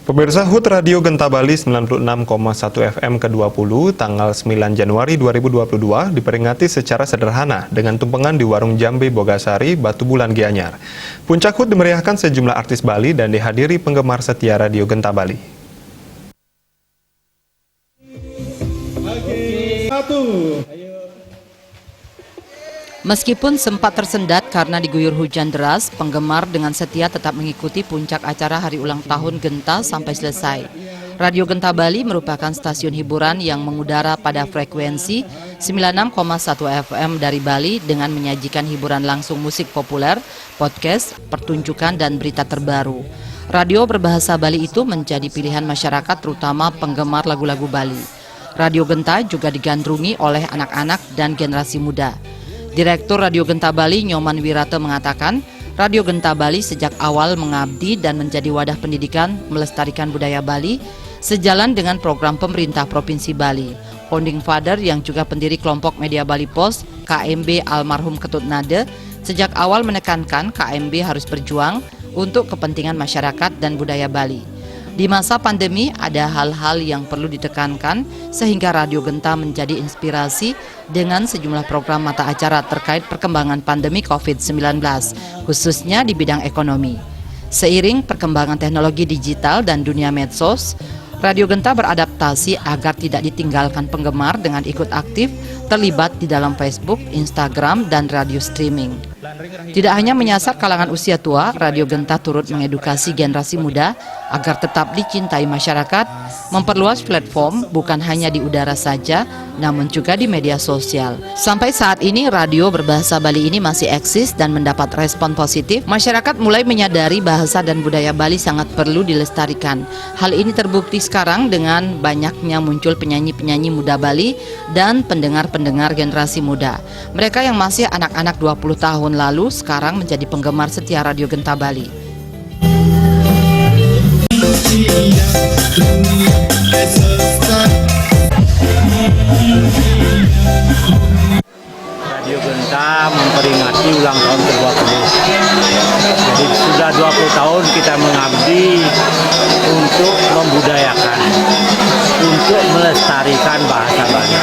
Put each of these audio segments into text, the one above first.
Pemirsa, HUT Radio Genta Bali 96,1 FM ke-20 tanggal 9 Januari 2022 diperingati secara sederhana dengan tumpengan di Warung Jambe Bogasari, Batu Bulan Gianyar. Puncak HUT dimeriahkan sejumlah artis Bali dan dihadiri penggemar setia Radio Genta Bali. Meskipun sempat tersendat karena diguyur hujan deras, penggemar dengan setia tetap mengikuti puncak acara hari ulang tahun Genta sampai selesai. Radio Genta Bali merupakan stasiun hiburan yang mengudara pada frekuensi 96,1 FM dari Bali dengan menyajikan hiburan langsung musik populer, podcast, pertunjukan, dan berita terbaru. Radio berbahasa Bali itu menjadi pilihan masyarakat terutama penggemar lagu-lagu Bali. Radio Genta juga digandrungi oleh anak-anak dan generasi muda. Direktur Radio Genta Bali Nyoman Wirata mengatakan, Radio Genta Bali sejak awal mengabdi dan menjadi wadah pendidikan melestarikan budaya Bali sejalan dengan program pemerintah Provinsi Bali. Founding Father yang juga pendiri kelompok Media Bali Post, KMB almarhum Ketut Nade, sejak awal menekankan KMB harus berjuang untuk kepentingan masyarakat dan budaya Bali. Di masa pandemi ada hal-hal yang perlu ditekankan sehingga Radio Genta menjadi inspirasi dengan sejumlah program mata acara terkait perkembangan pandemi COVID-19, khususnya di bidang ekonomi. Seiring perkembangan teknologi digital dan dunia medsos, Radio Genta beradaptasi agar tidak ditinggalkan penggemar dengan ikut aktif terlibat di dalam Facebook, Instagram, dan radio streaming. Tidak hanya menyasar kalangan usia tua, Radio Genta turut mengedukasi generasi muda agar tetap dicintai masyarakat, memperluas platform bukan hanya di udara saja, namun juga di media sosial. Sampai saat ini, radio berbahasa Bali ini masih eksis dan mendapat respon positif. Masyarakat mulai menyadari bahasa dan budaya Bali sangat perlu dilestarikan. Hal ini terbukti sekarang dengan banyaknya muncul penyanyi-penyanyi muda Bali dan pendengar-pendengar generasi muda. Mereka yang masih anak-anak 20 tahun lalu sekarang menjadi penggemar setia Radio Genta Bali. Radio Genta memperingati ulang tahun ke-20. Jadi sudah 20 tahun kita mengabdi untuk membudayakan, untuk melestarikan bahasa Bali,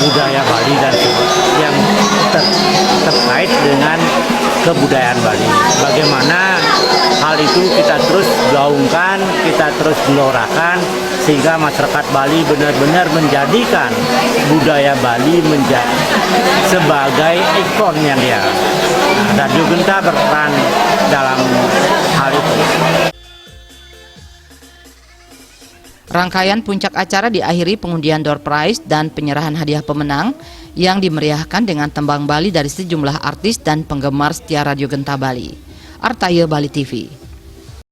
budaya Bali dan yang terkait dengan kebudayaan Bali. Bagaimana hal itu kita terus gaungkan, kita terus gelorakan sehingga masyarakat Bali benar-benar menjadikan budaya Bali menjadi sebagai ikonnya dia. Radio Genta berperan dalam hal itu. Rangkaian puncak acara diakhiri pengundian door prize dan penyerahan hadiah pemenang yang dimeriahkan dengan tembang Bali dari sejumlah artis dan penggemar setia Radio Genta Bali. Artaya Bali TV.